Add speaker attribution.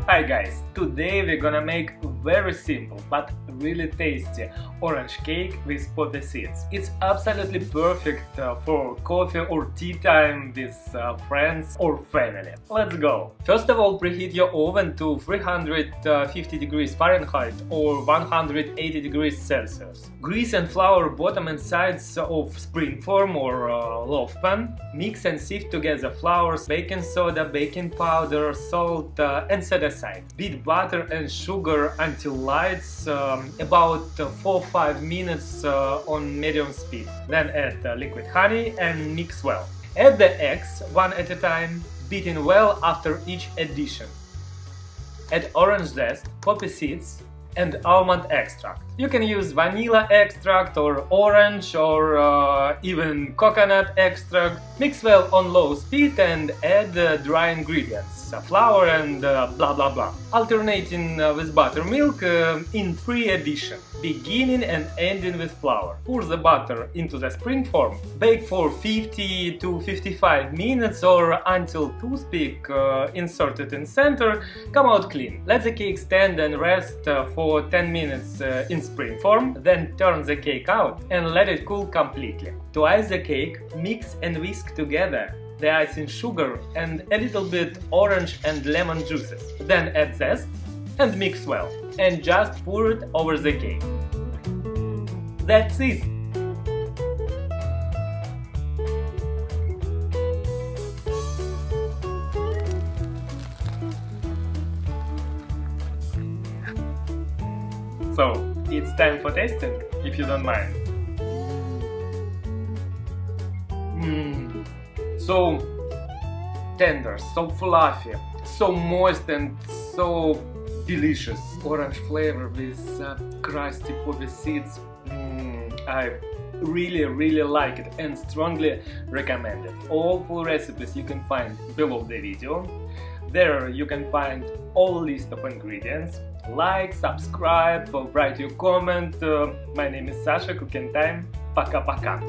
Speaker 1: Hi guys, today we're gonna make very simple but really tasty orange cake with poppy seeds. It's absolutely perfect for coffee or tea time with friends or family. Let's go! First of all, preheat your oven to 350 degrees Fahrenheit or 180 degrees Celsius. Grease and flour bottom and sides of springform or loaf pan. Mix and sift together flours, baking soda, baking powder, salt and set aside. Beat butter and sugar until light, about 4-5 minutes on medium speed. Then add liquid honey and mix well. Add the eggs one at a time, beating well after each addition. Add orange zest, poppy seeds and almond extract. You can use vanilla extract or orange or even coconut extract. Mix well on low speed and add dry ingredients, flour and blah blah blah. Alternating with buttermilk in 3 additions, beginning and ending with flour. Pour the butter into the springform. Bake for 50 to 55 minutes or until toothpick inserted in center come out clean. Let the cake stand and rest for 10 minutes in springform, then turn the cake out and let it cool completely. To ice the cake, mix and whisk together the icing sugar and a little bit orange and lemon juices. Then add zest and mix well. And just pour it over the cake. That's it! So, it's time for tasting, if you don't mind. So tender, so fluffy, so moist and so delicious. Orange flavor with crusty poppy seeds. I really like it and strongly recommend it. All full recipes you can find below the video. There you can find all list of ingredients. Like, subscribe, write your comment. My name is Sasha, CookingTime. Пока-пока.